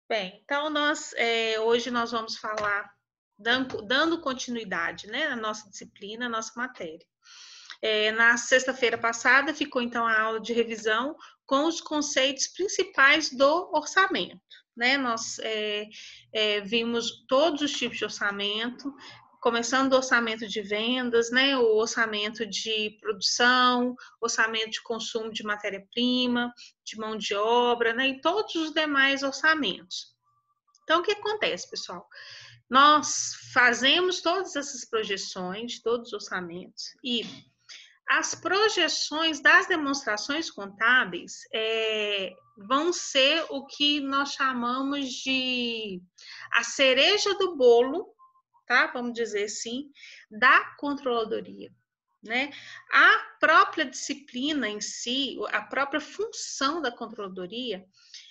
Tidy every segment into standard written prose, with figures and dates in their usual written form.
Bem, então hoje nós vamos falar, dando continuidade, né, na nossa disciplina, na nossa matéria. Na sexta-feira passada ficou então a aula de revisão com os conceitos principais do orçamento, né? Nós vimos todos os tipos de orçamento, começando do orçamento de vendas, né? O orçamento de produção, orçamento de consumo de matéria-prima, de mão de obra, né? E todos os demais orçamentos. Então, o que acontece, pessoal? Nós fazemos todas essas projeções, todos os orçamentos, e as projeções das demonstrações contábeis vão ser o que nós chamamos de a cereja do bolo, tá? Vamos dizer assim, da controladoria. Né? A própria disciplina em si, a própria função da controladoria,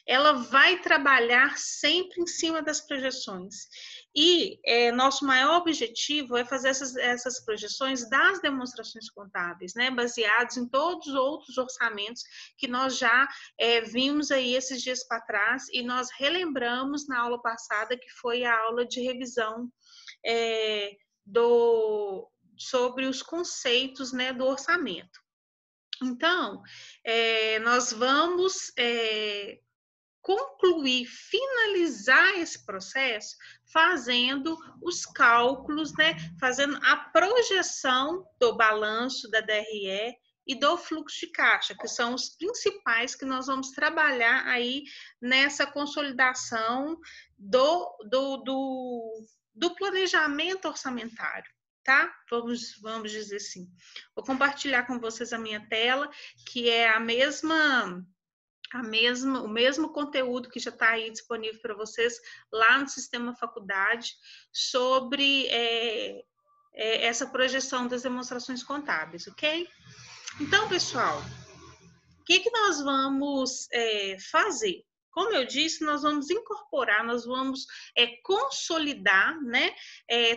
ela vai trabalhar sempre em cima das projeções. E nosso maior objetivo é fazer essas projeções das demonstrações contábeis, né? Baseados em todos os outros orçamentos que nós já vimos aí esses dias para trás e nós relembramos na aula passada, que foi a aula de revisão sobre os conceitos, né, do orçamento. Então, nós vamos concluir, finalizar esse processo fazendo os cálculos, né, fazendo a projeção do balanço da DRE e do fluxo de caixa, que são os principais que nós vamos trabalhar aí nessa consolidação do planejamento orçamentário, tá? Vamos dizer assim. Vou compartilhar com vocês a minha tela, que é o mesmo conteúdo que já está aí disponível para vocês lá no Sistema Faculdade sobre essa projeção das demonstrações contábeis, ok? Então, pessoal, o que nós vamos fazer? Como eu disse, nós vamos incorporar, nós vamos consolidar, né,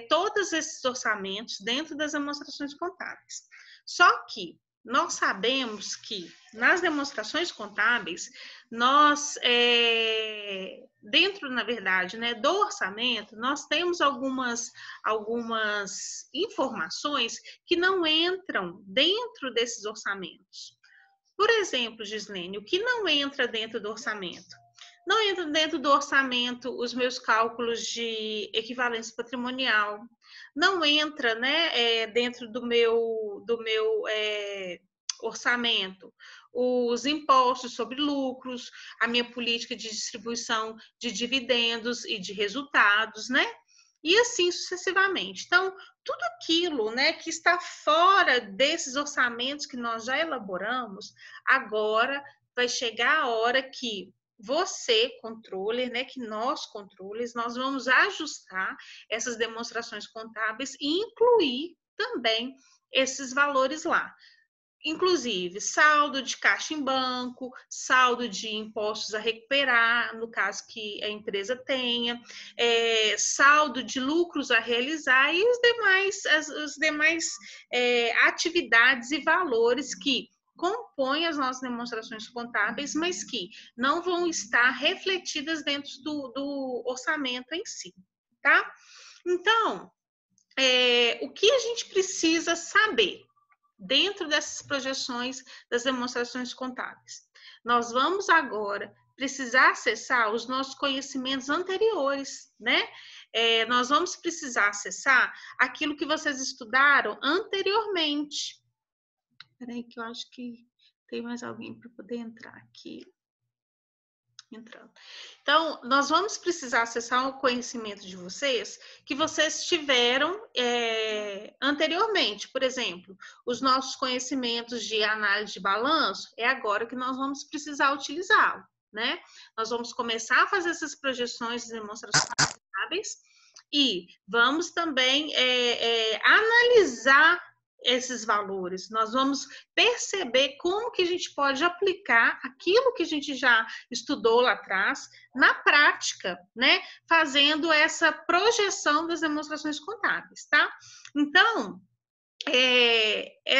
todos esses orçamentos dentro das demonstrações contábeis. Só que nós sabemos que nas demonstrações contábeis, nós, dentro, na verdade, né, do orçamento, nós temos algumas informações que não entram dentro desses orçamentos. Por exemplo, Gislene, o que não entra dentro do orçamento? Não entra dentro do orçamento os meus cálculos de equivalência patrimonial, não entra, né, dentro do meu orçamento os impostos sobre lucros, a minha política de distribuição de dividendos e de resultados, né? E assim sucessivamente. Então, tudo aquilo, né, que está fora desses orçamentos que nós já elaboramos, agora vai chegar a hora que você, controller, né, que nós, controllers, nós vamos ajustar essas demonstrações contábeis e incluir também esses valores lá. Inclusive, saldo de caixa em banco, saldo de impostos a recuperar, no caso que a empresa tenha, saldo de lucros a realizar e as demais atividades e valores que compõem as nossas demonstrações contábeis, mas que não vão estar refletidas dentro do orçamento em si, tá? Então, o que a gente precisa saber dentro dessas projeções das demonstrações contábeis? Nós vamos agora precisar acessar os nossos conhecimentos anteriores, né? Nós vamos precisar acessar aquilo que vocês estudaram anteriormente. Espera aí que eu acho que tem mais alguém para poder entrar aqui. Entrando. Então, nós vamos precisar acessar o conhecimento de vocês que vocês tiveram anteriormente. Por exemplo, os nossos conhecimentos de análise de balanço, é agora que nós vamos precisar utilizá-lo, né? Nós vamos começar a fazer essas projeções de demonstrações contábeis e vamos também analisar esses valores. Nós vamos perceber como que a gente pode aplicar aquilo que a gente já estudou lá atrás na prática, né? Fazendo essa projeção das demonstrações contábeis, tá? Então,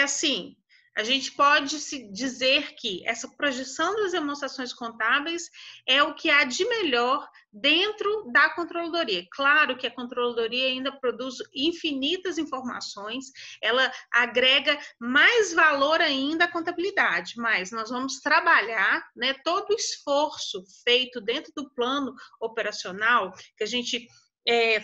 assim, a gente pode se dizer que essa projeção das demonstrações contábeis é o que há de melhor dentro da controladoria. Claro que a controladoria ainda produz infinitas informações, ela agrega mais valor ainda à contabilidade, mas nós vamos trabalhar, né, todo o esforço feito dentro do plano operacional, que a gente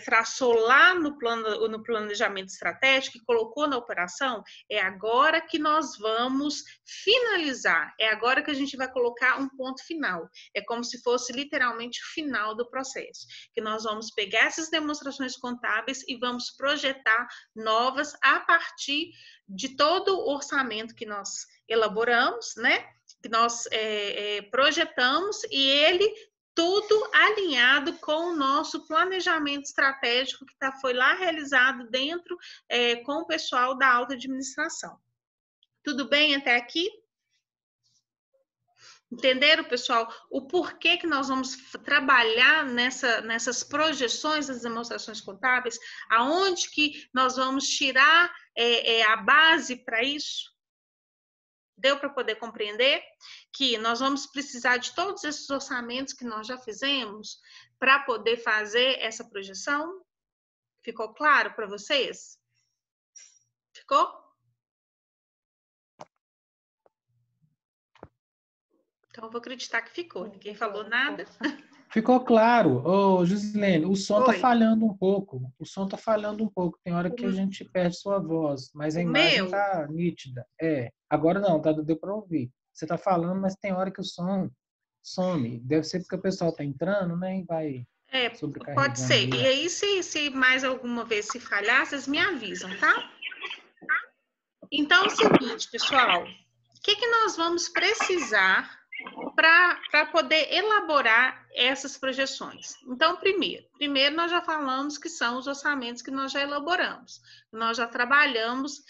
traçou lá no planejamento estratégico e colocou na operação, é agora que nós vamos finalizar, é agora que a gente vai colocar um ponto final. É como se fosse literalmente o final do processo, que nós vamos pegar essas demonstrações contábeis e vamos projetar novas a partir de todo o orçamento que nós elaboramos, né? Que nós projetamos e ele tudo alinhado com o nosso planejamento estratégico que foi lá realizado dentro com o pessoal da alta administração. Tudo bem até aqui? Entenderam, pessoal, o porquê que nós vamos trabalhar nessas projeções das demonstrações contábeis? Aonde que nós vamos tirar a base para isso? Deu para poder compreender que nós vamos precisar de todos esses orçamentos que nós já fizemos para poder fazer essa projeção? Ficou claro para vocês? Ficou? Então, eu vou acreditar que ficou. Ninguém falou nada. Ficou claro. Ô, Gislene, o som está falhando um pouco. O som está falhando um pouco. Tem hora que a gente perde sua voz, mas a imagem está nítida. Agora não, deu para ouvir. Você está falando, mas tem hora que o som some. Deve ser porque o pessoal está entrando, né? E vai sobrecarregando. Pode ser. E aí, se mais alguma vez se falhar, vocês me avisam, tá? Então, é o seguinte, pessoal. O que nós vamos precisar para poder elaborar essas projeções? Então, primeiro nós já falamos que são os orçamentos que nós já elaboramos, nós já trabalhamos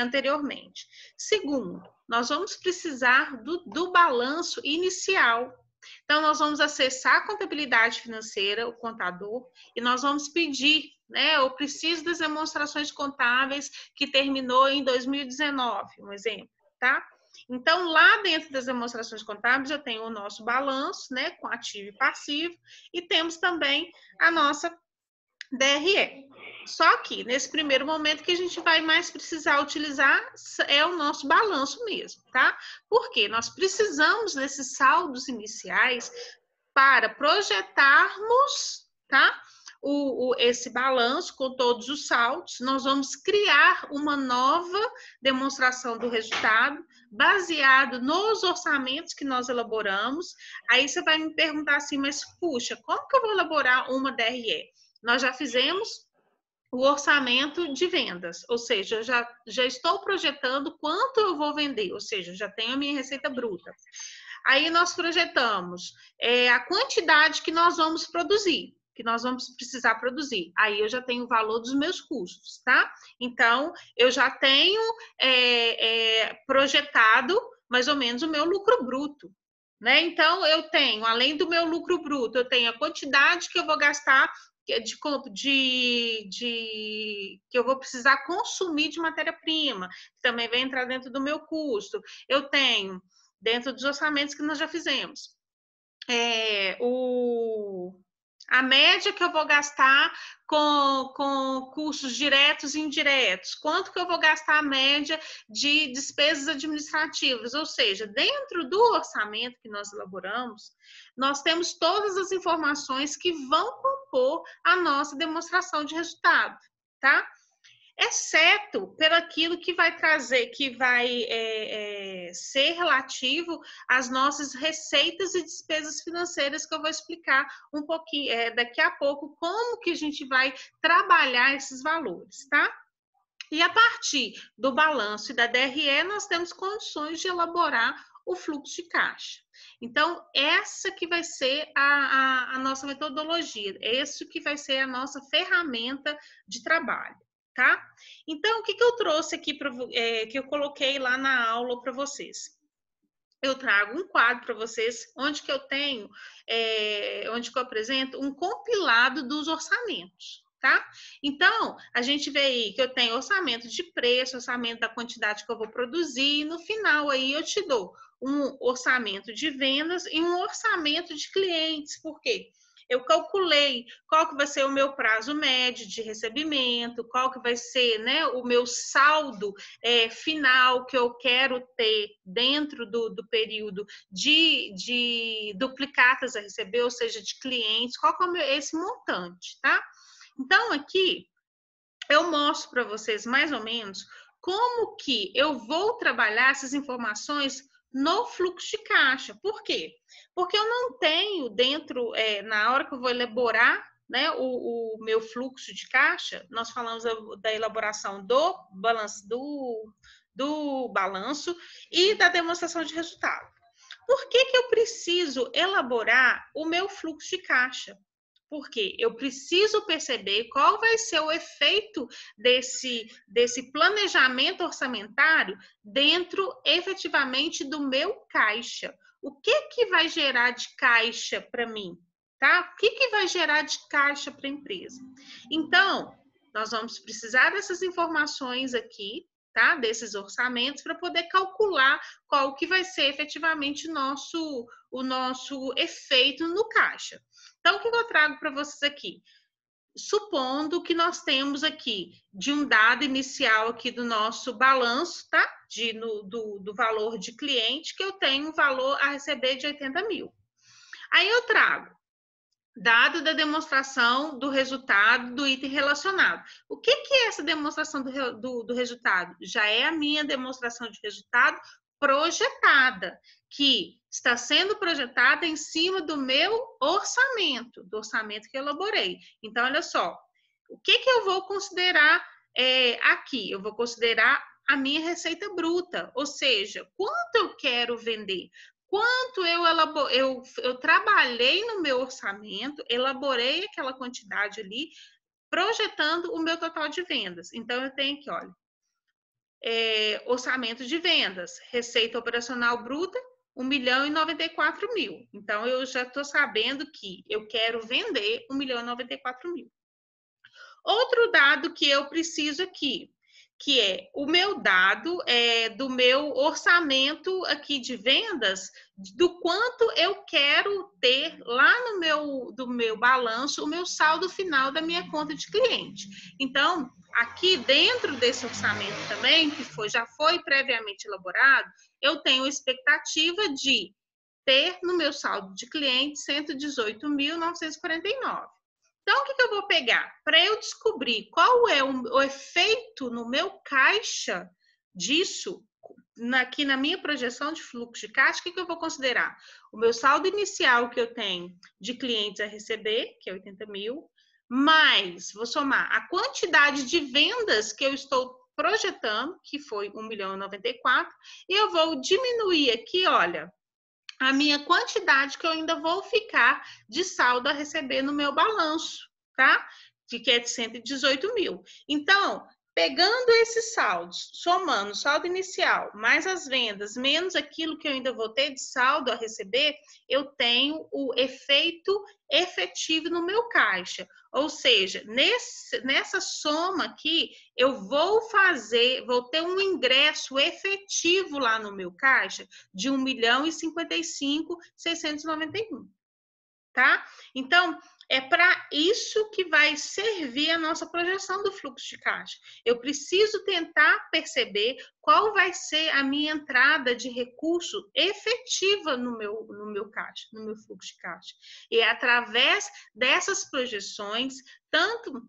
anteriormente. Segundo, nós vamos precisar do balanço inicial. Então, nós vamos acessar a contabilidade financeira, o contador, e nós vamos pedir, né? Eu preciso das demonstrações contábeis que terminou em 2019, um exemplo, tá? Então, lá dentro das demonstrações contábeis, eu tenho o nosso balanço, né, com ativo e passivo, e temos também a nossa DRE. Só que, nesse primeiro momento, que a gente vai mais precisar utilizar é o nosso balanço mesmo, tá? Porque nós precisamos desses saldos iniciais para projetarmos, tá? Esse balanço com todos os saldos, nós vamos criar uma nova demonstração do resultado baseado nos orçamentos que nós elaboramos. Aí você vai me perguntar assim, mas puxa, como que eu vou elaborar uma DRE? Nós já fizemos o orçamento de vendas, ou seja, eu já estou projetando quanto eu vou vender, ou seja, já tenho a minha receita bruta. Aí nós projetamos a quantidade que nós vamos produzir, que nós vamos precisar produzir. Aí eu já tenho o valor dos meus custos, tá? Então, eu já tenho projetado mais ou menos o meu lucro bruto, né? Então, eu tenho, além do meu lucro bruto, eu tenho a quantidade que eu vou gastar que eu vou precisar consumir de matéria-prima, que também vai entrar dentro do meu custo. Eu tenho, dentro dos orçamentos que nós já fizemos, a média que eu vou gastar com custos diretos e indiretos, quanto que eu vou gastar a média de despesas administrativas, ou seja, dentro do orçamento que nós elaboramos, nós temos todas as informações que vão compor a nossa demonstração de resultado, tá? Exceto pelo aquilo que vai trazer, que vai ser relativo às nossas receitas e despesas financeiras, que eu vou explicar um pouquinho daqui a pouco como que a gente vai trabalhar esses valores, tá? E a partir do balanço e da DRE, nós temos condições de elaborar o fluxo de caixa. Então, essa que vai ser a nossa metodologia, esse que vai ser a nossa ferramenta de trabalho. Tá? Então, o que eu trouxe aqui, que eu coloquei lá na aula para vocês? Eu trago um quadro para vocês, onde que eu tenho, onde que eu apresento um compilado dos orçamentos, tá? Então, a gente vê aí que eu tenho orçamento de preço, orçamento da quantidade que eu vou produzir, e no final aí eu te dou um orçamento de vendas e um orçamento de clientes, por quê? Eu calculei qual que vai ser o meu prazo médio de recebimento, qual que vai ser, né, o meu saldo final que eu quero ter dentro do período de duplicatas a receber, ou seja, de clientes, qual que é esse montante, tá? Então, aqui, eu mostro para vocês mais ou menos como que eu vou trabalhar essas informações no fluxo de caixa. Por quê? Porque eu não tenho dentro, na hora que eu vou elaborar, né, o meu fluxo de caixa, nós falamos da elaboração do balanço e da demonstração de resultado. Por que que eu preciso elaborar o meu fluxo de caixa? Porque eu preciso perceber qual vai ser o efeito desse planejamento orçamentário dentro, efetivamente, do meu caixa. O que vai gerar de caixa para mim? Tá? O que vai gerar de caixa para a empresa? Então, nós vamos precisar dessas informações aqui, tá? Desses orçamentos, para poder calcular qual que vai ser efetivamente o nosso efeito no caixa. Então, o que eu trago para vocês aqui? Supondo que nós temos aqui de um dado inicial aqui do nosso balanço, tá? Do valor de cliente, que eu tenho um valor a receber de 80 mil. Aí eu trago dado da demonstração do resultado do item relacionado. O que é essa demonstração do resultado? Já é a minha demonstração de resultado projetada, que está sendo projetada em cima do meu orçamento, do orçamento que eu elaborei. Então, olha só, o que eu vou considerar aqui? Eu vou considerar a minha receita bruta, ou seja, quanto eu quero vender, quanto eu trabalhei no meu orçamento, elaborei aquela quantidade ali, projetando o meu total de vendas. Então, eu tenho aqui, olha, orçamento de vendas, receita operacional bruta, 1.094.000. Então, eu já estou sabendo que eu quero vender 1.094.000. Outro dado que eu preciso aqui, que é o meu dado do meu orçamento aqui de vendas, do quanto eu quero ter lá do meu balanço, o meu saldo final da minha conta de cliente. Então, aqui dentro desse orçamento também, que já foi previamente elaborado, eu tenho expectativa de ter no meu saldo de cliente 118.949. Então, o que eu vou pegar? Para eu descobrir qual é o efeito no meu caixa disso, aqui na minha projeção de fluxo de caixa, o que eu vou considerar? O meu saldo inicial que eu tenho de clientes a receber, que é 80 mil, mais, vou somar a quantidade de vendas que eu estou projetando, que foi 1.094.000, e eu vou diminuir aqui, olha, a minha quantidade que eu ainda vou ficar de saldo a receber no meu balanço, tá? Que é de 118 mil. Então, pegando esses saldos, somando o saldo inicial, mais as vendas, menos aquilo que eu ainda vou ter de saldo a receber, eu tenho o efeito efetivo no meu caixa. Ou seja, nessa soma aqui, eu vou ter um ingresso efetivo lá no meu caixa de 1.055.691, tá? Então, é para isso que vai servir a nossa projeção do fluxo de caixa. Eu preciso tentar perceber qual vai ser a minha entrada de recurso efetiva no meu caixa, no meu fluxo de caixa. E é através dessas projeções, tanto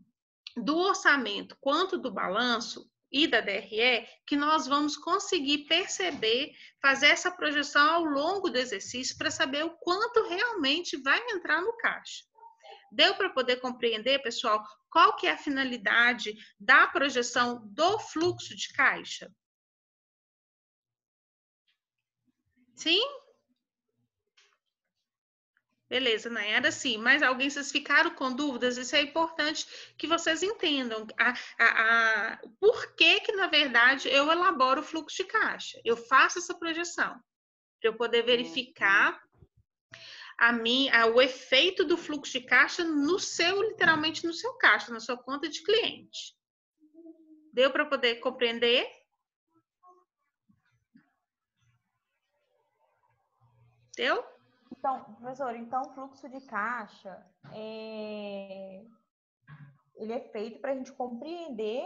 do orçamento quanto do balanço e da DRE, que nós vamos conseguir perceber, fazer essa projeção ao longo do exercício para saber o quanto realmente vai entrar no caixa. Deu para poder compreender, pessoal, qual que é a finalidade da projeção do fluxo de caixa? Sim? Beleza, Nayara, sim. Mas alguém, vocês ficaram com dúvidas? Isso é importante que vocês entendam. Por que, na verdade, eu elaboro o fluxo de caixa? Eu faço essa projeção para eu poder verificar o efeito do fluxo de caixa literalmente no seu caixa, na sua conta de cliente. Deu para poder compreender? Deu? Então, professor, o fluxo de caixa ele é feito para a gente compreender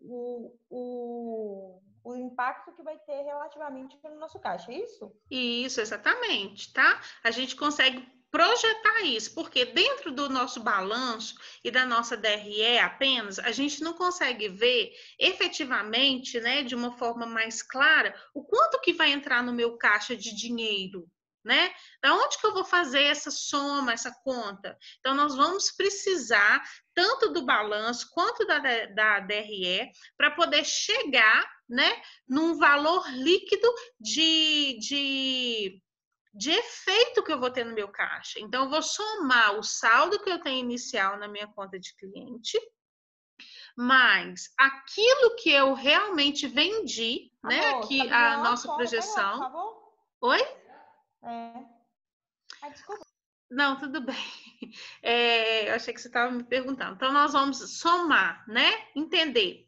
o impacto que vai ter relativamente no nosso caixa, é isso? Isso, exatamente, tá? A gente consegue projetar isso, porque dentro do nosso balanço e da nossa DRE apenas, a gente não consegue ver efetivamente, né, de uma forma mais clara, o quanto que vai entrar no meu caixa de dinheiro, né? Da onde que eu vou fazer essa soma, essa conta? Então, nós vamos precisar tanto do balanço quanto da DRE para poder chegar, né, num valor líquido de efeito que eu vou ter no meu caixa. Então, eu vou somar o saldo que eu tenho inicial na minha conta de cliente, mais aquilo que eu realmente vendi, né? Aqui a nossa projeção. Por favor? Oi? Desculpa. Não, tudo bem. Eu achei que você estava me perguntando. Então, nós vamos somar, né? Entender.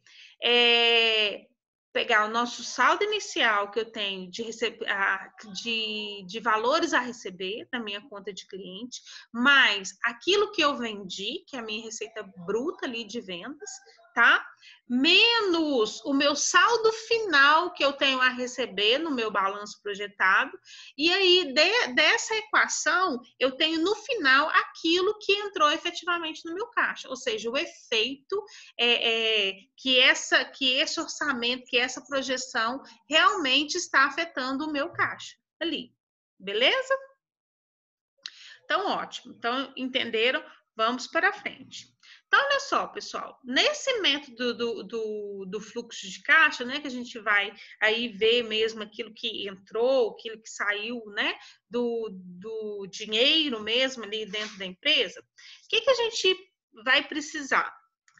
Pegar o nosso saldo inicial que eu tenho de valores a receber na minha conta de cliente, mais aquilo que eu vendi, que é a minha receita bruta ali de vendas, tá? Menos o meu saldo final que eu tenho a receber no meu balanço projetado. E aí, dessa equação, eu tenho no final aquilo que entrou efetivamente no meu caixa. Ou seja, o efeito que esse orçamento, que essa projeção realmente está afetando o meu caixa ali. Beleza? Então, ótimo. Então, entenderam? Vamos para frente. Então, olha só, pessoal, nesse método do fluxo de caixa, né, que a gente vai aí ver mesmo aquilo que entrou, aquilo que saiu, né, do dinheiro mesmo ali dentro da empresa, o que a gente vai precisar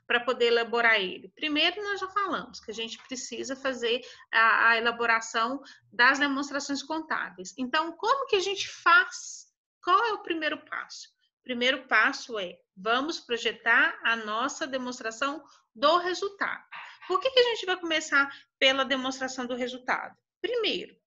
para poder elaborar ele? Primeiro, nós já falamos que a gente precisa fazer a elaboração das demonstrações contábeis. Então, como que a gente faz? Qual é o primeiro passo? O primeiro passo é, vamos projetar a nossa demonstração do resultado. Por que a gente vai começar pela demonstração do resultado? Primeiro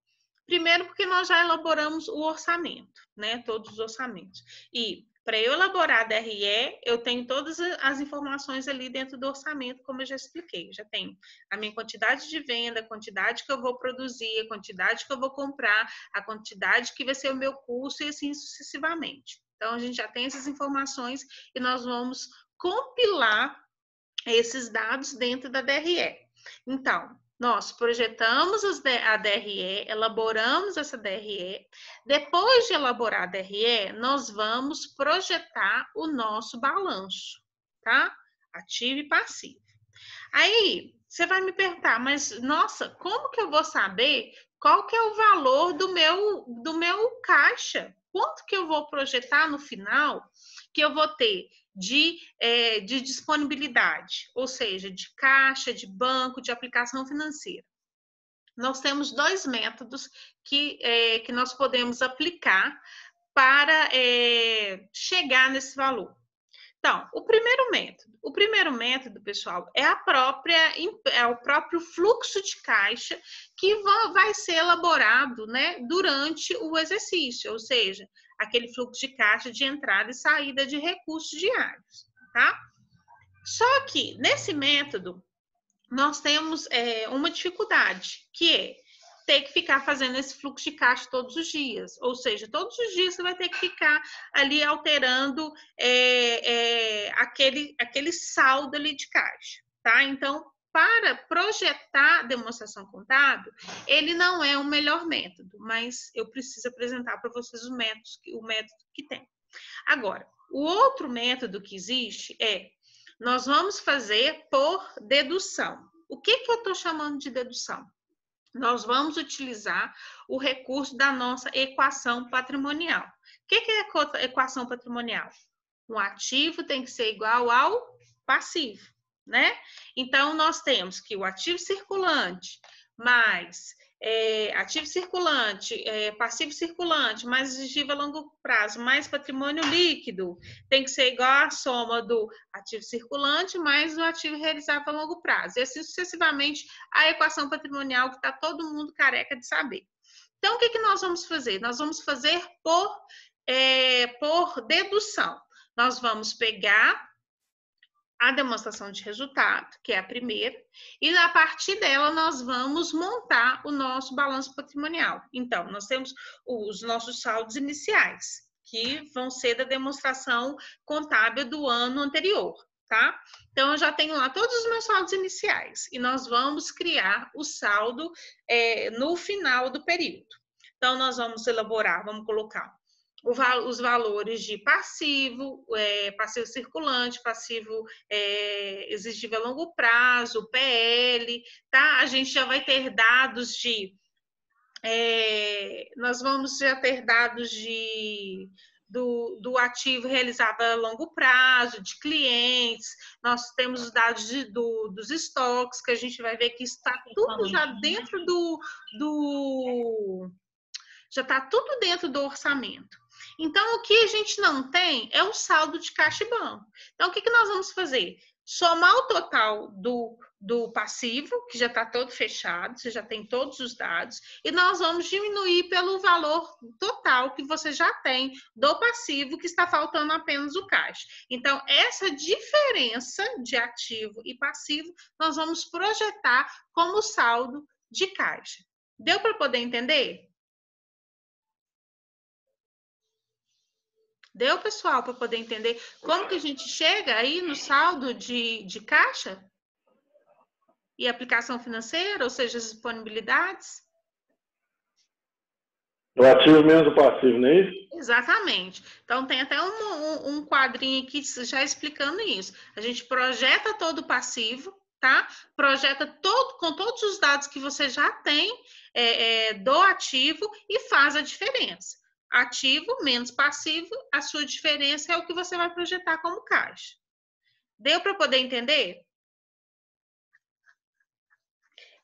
porque nós já elaboramos o orçamento, né? Todos os orçamentos. E para eu elaborar a DRE, eu tenho todas as informações ali dentro do orçamento, como eu já expliquei. Eu já tenho a minha quantidade de venda, a quantidade que eu vou produzir, a quantidade que eu vou comprar, a quantidade que vai ser o meu custo e assim sucessivamente. Então, a gente já tem essas informações e nós vamos compilar esses dados dentro da DRE. Então, nós projetamos a DRE, elaboramos essa DRE. Depois de elaborar a DRE, nós vamos projetar o nosso balanço, tá? Ativo e passivo. Aí, você vai me perguntar, mas, nossa, como que eu vou saber qual que é o valor do meu caixa? Quanto que eu vou projetar no final que eu vou ter de disponibilidade, ou seja, de caixa, de banco, de aplicação financeira? Nós temos dois métodos que nós podemos aplicar para chegar nesse valor. Então, o primeiro método, pessoal, é o próprio fluxo de caixa que vai ser elaborado, né, durante o exercício, ou seja, aquele fluxo de caixa de entrada e saída de recursos diários, tá? Só que nesse método nós temos uma dificuldade, que é ter que ficar fazendo esse fluxo de caixa todos os dias. Ou seja, todos os dias você vai ter que ficar ali alterando aquele saldo ali de caixa, tá? Então, para projetar demonstração contábil, ele não é o melhor método, mas eu preciso apresentar para vocês o método que tem. Agora, o outro método que existe nós vamos fazer por dedução. O que eu estou chamando de dedução? Nós vamos utilizar o recurso da nossa equação patrimonial. O que é a equação patrimonial? Um ativo tem que ser igual ao passivo, né? Então, nós temos que o ativo circulante mais ativo circulante, passivo circulante, mais exigível a longo prazo, mais patrimônio líquido, tem que ser igual à soma do ativo circulante mais o ativo realizável a longo prazo. E assim sucessivamente a equação patrimonial que está todo mundo careca de saber. Então, o que que nós vamos fazer? Nós vamos fazer por dedução. Nós vamos pegar a demonstração de resultado, que é a primeira, e a partir dela nós vamos montar o nosso balanço patrimonial. Então, nós temos os nossos saldos iniciais, que vão ser da demonstração contábil do ano anterior, tá? Então, eu já tenho lá todos os meus saldos iniciais, e nós vamos criar o saldo no final do período. Então, nós vamos elaborar, vamos colocar os valores de passivo, passivo circulante, passivo exigível a longo prazo, PL, tá? A gente já vai ter dados nós vamos já ter dados do ativo realizado a longo prazo, de clientes, nós temos os dados dos estoques, que a gente vai ver que está tudo já dentro já está tudo dentro do orçamento. Então, o que a gente não tem é o saldo de caixa e banco. Então, o que nós vamos fazer? Somar o total do passivo, que já está todo fechado, você já tem todos os dados, e nós vamos diminuir pelo valor total que você já tem do passivo, que está faltando apenas o caixa. Então, essa diferença de ativo e passivo, nós vamos projetar como saldo de caixa. Deu para poder entender? Deu, pessoal, para poder entender como que a gente chega aí no saldo de caixa? E aplicação financeira, ou seja, as disponibilidades? O ativo menos o passivo, não é isso? Exatamente. Então, tem até um quadrinho aqui já explicando isso. A gente projeta todo o passivo, tá? Projeta com todos os dados que você já tem do ativo e faz a diferença. Ativo menos passivo, a sua diferença é o que você vai projetar como caixa. Deu para poder entender?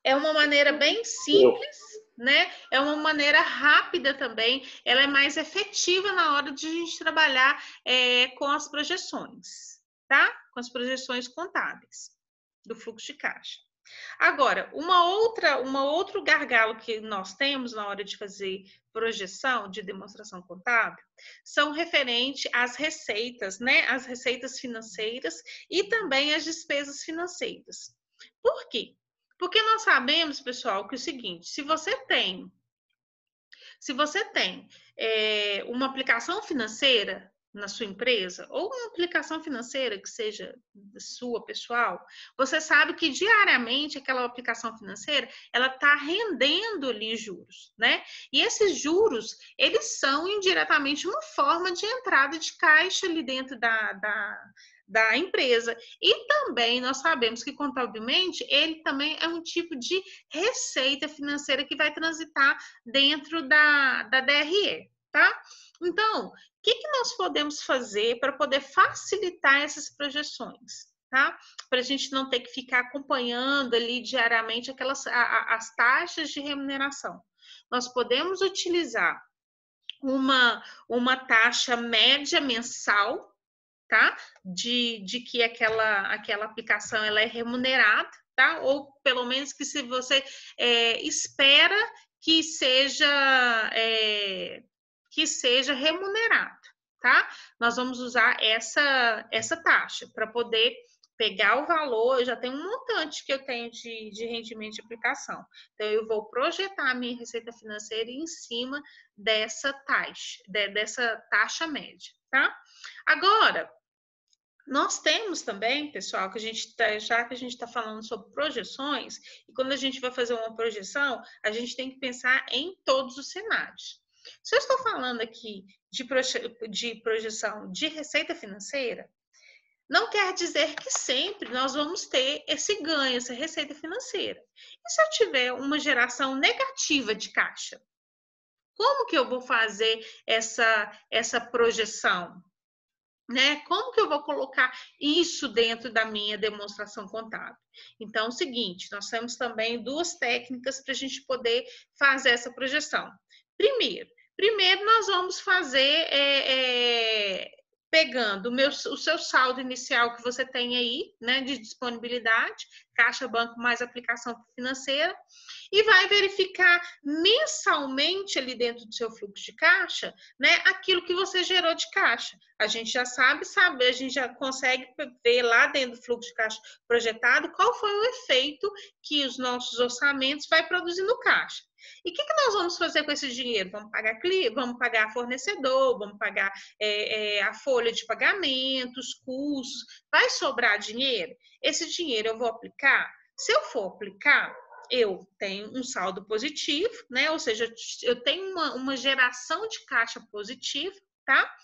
É uma maneira bem simples, né? É uma maneira rápida também. Ela é mais efetiva na hora de a gente trabalhar com as projeções, tá? Com as projeções contábeis do fluxo de caixa. Agora, um outro gargalo que nós temos na hora de fazer projeção de demonstração contábil são referente às receitas, né? As receitas financeiras e também as despesas financeiras. Por quê? Porque nós sabemos, pessoal, que é o seguinte, se você tem uma aplicação financeira na sua empresa, ou uma aplicação financeira que seja sua, pessoal, você sabe que diariamente aquela aplicação financeira, ela está rendendo ali juros, né? E esses juros, eles são indiretamente uma forma de entrada de caixa ali dentro da empresa. E também nós sabemos que contabilmente ele também é um tipo de receita financeira que vai transitar dentro da DRE, tá? Então, o que nós podemos fazer para poder facilitar essas projeções, tá? Para a gente não ter que ficar acompanhando ali diariamente as taxas de remuneração. Nós podemos utilizar uma taxa média mensal, tá? De que aquela aplicação ela é remunerada, tá? Ou pelo menos que se você espera que seja remunerado, tá? Nós vamos usar essa taxa para poder pegar o valor. Eu já tenho um montante que eu tenho de rendimento de aplicação. Então, eu vou projetar a minha receita financeira em cima dessa taxa média, tá? Agora, nós temos também, pessoal, já que a gente está falando sobre projeções, e quando a gente vai fazer uma projeção, a gente tem que pensar em todos os cenários. Se eu estou falando aqui de projeção de receita financeira, não quer dizer que sempre nós vamos ter esse ganho, essa receita financeira. E se eu tiver uma geração negativa de caixa? Como que eu vou fazer essa projeção? Né? Como que eu vou colocar isso dentro da minha demonstração contábil? Então, é o seguinte, nós temos também duas técnicas para a gente poder fazer essa projeção. Primeiro nós vamos fazer pegando o seu saldo inicial que você tem aí, né, de disponibilidade, caixa, banco mais aplicação financeira, e vai verificar mensalmente ali dentro do seu fluxo de caixa, né, aquilo que você gerou de caixa. A gente já sabe, a gente já consegue ver lá dentro do fluxo de caixa projetado qual foi o efeito que os nossos orçamentos vai produzindo caixa. E o que nós vamos fazer com esse dinheiro? Vamos pagar fornecedor, vamos pagar a folha de pagamentos, custos. Vai sobrar dinheiro? Esse dinheiro eu vou aplicar? Se eu for aplicar, eu tenho um saldo positivo, né? Ou seja, eu tenho uma geração de caixa positiva, tá?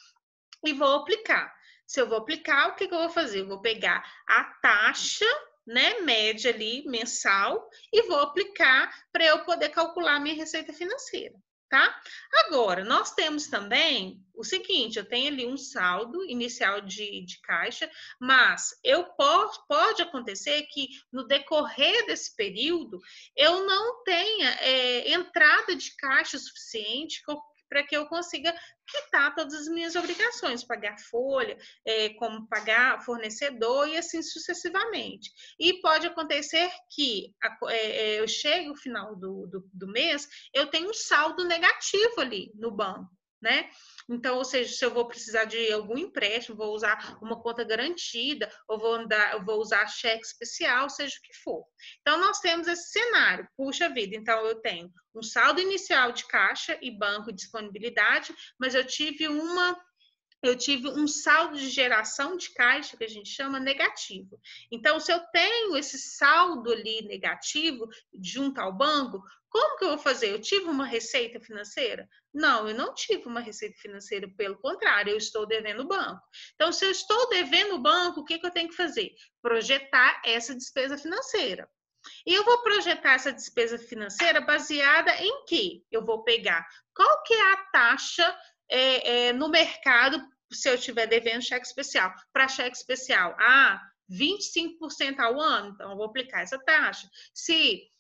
E vou aplicar. Se eu vou aplicar, o que eu vou fazer? Eu vou pegar a taxa, né, média ali, mensal, e vou aplicar para eu poder calcular a minha receita financeira, tá? Agora, nós temos também o seguinte, eu tenho ali um saldo inicial de caixa, mas pode acontecer que no decorrer desse período, eu não tenha entrada de caixa suficiente para que eu consiga quitar todas as minhas obrigações, pagar folha, como pagar fornecedor e assim sucessivamente. E pode acontecer que eu chegue ao final do mês, eu tenho um saldo negativo ali no banco, né? Então, ou seja, se eu vou precisar de algum empréstimo, vou usar uma conta garantida, ou vou usar cheque especial, seja o que for. Então, nós temos esse cenário. Puxa vida, então eu tenho um saldo inicial de caixa e banco de disponibilidade, mas eu tive um saldo de geração de caixa, que a gente chama negativo. Então, se eu tenho esse saldo ali negativo junto ao banco, como que eu vou fazer? Eu tive uma receita financeira? Não, eu não tive uma receita financeira, pelo contrário, eu estou devendo o banco. Então, se eu estou devendo o banco, o que eu tenho que fazer? Projetar essa despesa financeira. E eu vou projetar essa despesa financeira baseada em quê? Eu vou pegar qual que é a taxa no mercado, se eu estiver devendo cheque especial. Para cheque especial, 25% ao ano, então eu vou aplicar essa taxa. Se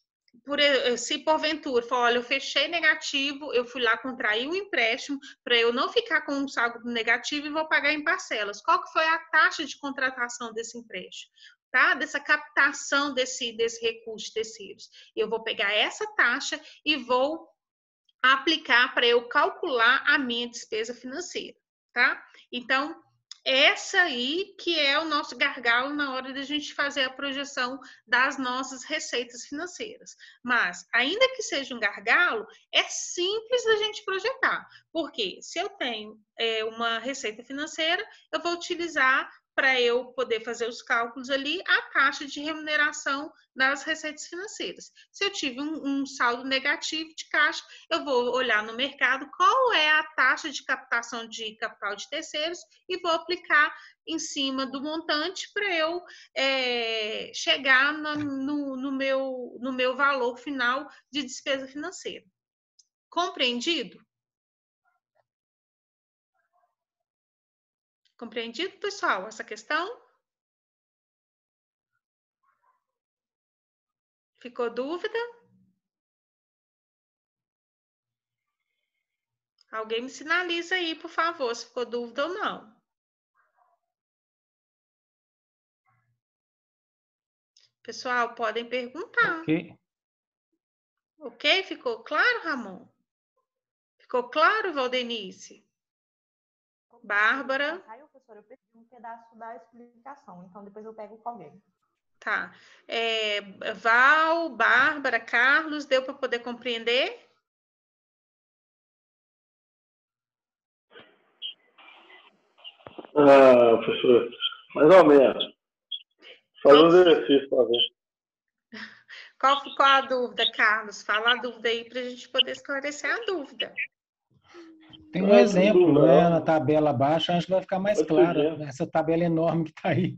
porventura for, olha, eu fechei negativo, eu fui lá contrair um empréstimo para eu não ficar com um saldo negativo e vou pagar em parcelas. Qual que foi a taxa de contratação desse empréstimo? Tá? Dessa captação desse recurso de terceiros. Eu vou pegar essa taxa e vou aplicar para eu calcular a minha despesa financeira, tá? Então, essa aí que é o nosso gargalo na hora de a gente fazer a projeção das nossas receitas financeiras. Mas, ainda que seja um gargalo, é simples da gente projetar. Porque se eu tenho uma receita financeira, eu vou utilizar para eu poder fazer os cálculos ali, a taxa de remuneração das receitas financeiras. Se eu tive um saldo negativo de caixa, eu vou olhar no mercado qual é a taxa de captação de capital de terceiros e vou aplicar em cima do montante para eu chegar no meu valor final de despesa financeira. Compreendido? Compreendido, pessoal, essa questão? Ficou dúvida? Alguém me sinaliza aí, por favor, se ficou dúvida ou não. Pessoal, podem perguntar. Ok. Ok? Ficou claro, Ramon? Ficou claro, Valdenice? Bárbara? Caiu, professora, eu perdi um pedaço da explicação, então depois eu pego com alguém. Tá. Val, Bárbara, Carlos, deu para poder compreender? Professor, mais ou menos. Faz um exercício para ver. Qual ficou a dúvida, Carlos? Fala a dúvida aí para a gente poder esclarecer a dúvida. Tem um exemplo, né, na tabela abaixo, acho que vai ficar mais claro, né, essa tabela enorme que está aí.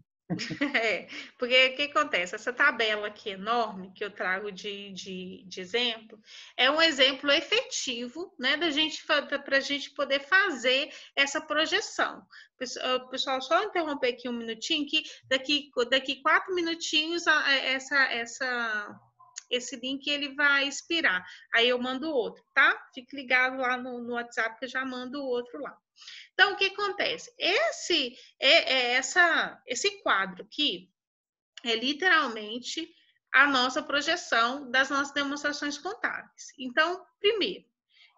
Porque o que acontece? Essa tabela aqui enorme que eu trago de exemplo é um exemplo efetivo, né, para a gente poder fazer essa projeção. Pessoal, só interromper aqui um minutinho, que daqui 4 minutinhos esse link ele vai expirar. Aí eu mando outro, tá? Fique ligado lá no WhatsApp que eu já mando o outro lá. Então, o que acontece? Esse quadro aqui é literalmente a nossa projeção das nossas demonstrações contábeis. Então, primeiro,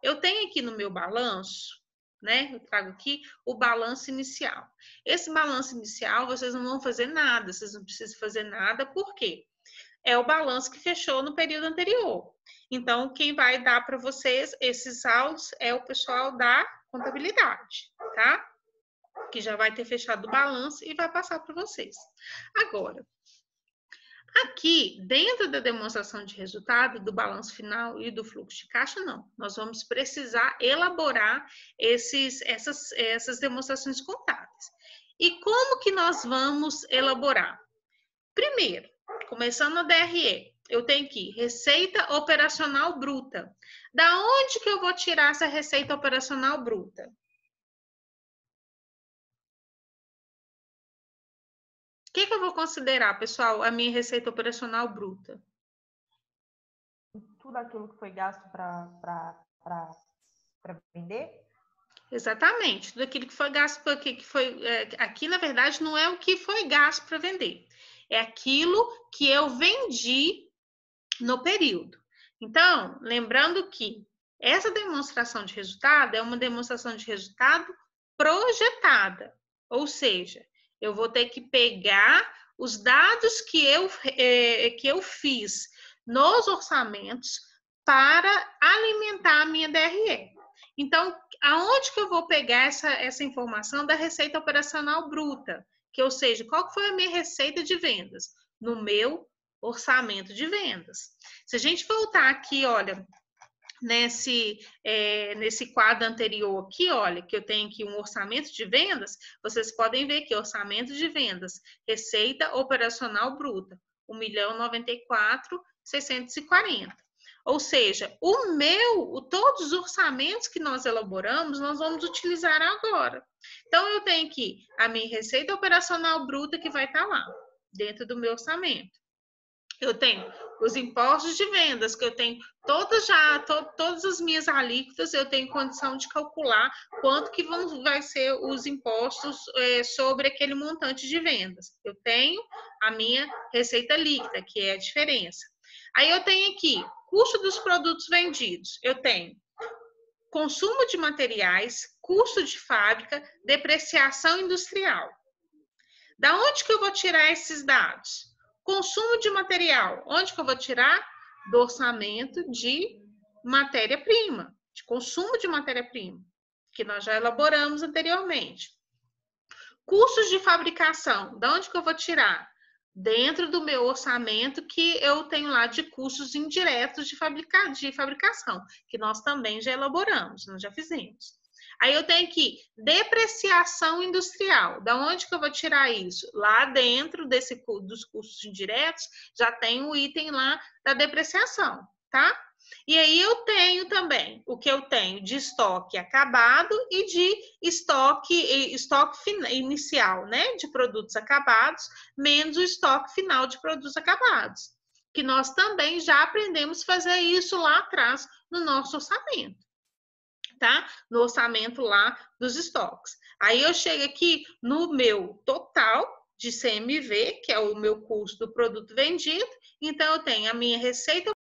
eu tenho aqui no meu balanço, né? Eu trago aqui o balanço inicial. Esse balanço inicial, vocês não vão fazer nada, vocês não precisam fazer nada, por quê? É o balanço que fechou no período anterior. Então, quem vai dar para vocês esses saldos é o pessoal da contabilidade, tá? Que já vai ter fechado o balanço e vai passar para vocês. Agora, aqui, dentro da demonstração de resultado, do balanço final e do fluxo de caixa, não. Nós vamos precisar elaborar essas demonstrações contábeis. E como que nós vamos elaborar? Primeiro, começando a DRE, eu tenho aqui receita operacional bruta. Da onde que eu vou tirar essa receita operacional bruta? O que eu vou considerar, pessoal, a minha receita operacional bruta? Tudo aquilo que foi gasto para vender? Exatamente, tudo aquilo que foi gasto, aqui na verdade não é o que foi gasto para vender, é aquilo que eu vendi no período. Então, lembrando que essa demonstração de resultado é uma demonstração de resultado projetada, ou seja, eu vou ter que pegar os dados que eu fiz nos orçamentos para alimentar a minha DRE. Então, aonde que eu vou pegar essa informação da receita operacional bruta? Ou seja, qual foi a minha receita de vendas? No meu orçamento de vendas. Se a gente voltar aqui, olha, nesse quadro anterior aqui, olha, que eu tenho aqui um orçamento de vendas, vocês podem ver que orçamento de vendas, receita operacional bruta, 1.094.640. Ou seja, todos os orçamentos que nós elaboramos, nós vamos utilizar agora. Então, eu tenho aqui a minha receita operacional bruta que vai estar lá, dentro do meu orçamento. Eu tenho os impostos de vendas, que eu tenho todas as minhas alíquotas, eu tenho condição de calcular quanto que vai ser os impostos sobre aquele montante de vendas. Eu tenho a minha receita líquida, que é a diferença. Aí eu tenho aqui custo dos produtos vendidos. Eu tenho consumo de materiais, custo de fábrica, depreciação industrial. Da onde que eu vou tirar esses dados? Consumo de material. Onde que eu vou tirar? Do orçamento de matéria-prima, de consumo de matéria-prima, que nós já elaboramos anteriormente. Custos de fabricação. Da onde que eu vou tirar? Dentro do meu orçamento que eu tenho lá de custos indiretos de fabricação, que nós também já elaboramos, nós já fizemos. Aí eu tenho aqui depreciação industrial. Da onde que eu vou tirar isso? Lá dentro dos custos indiretos, já tem o item lá da depreciação, tá? E aí eu tenho também o que eu tenho de estoque acabado e de estoque inicial, né? De produtos acabados, menos o estoque final de produtos acabados. Que nós também já aprendemos a fazer isso lá atrás no nosso orçamento. Tá? No orçamento lá dos estoques. Aí eu chego aqui no meu total de CMV, que é o meu custo do produto vendido, então eu tenho a minha receita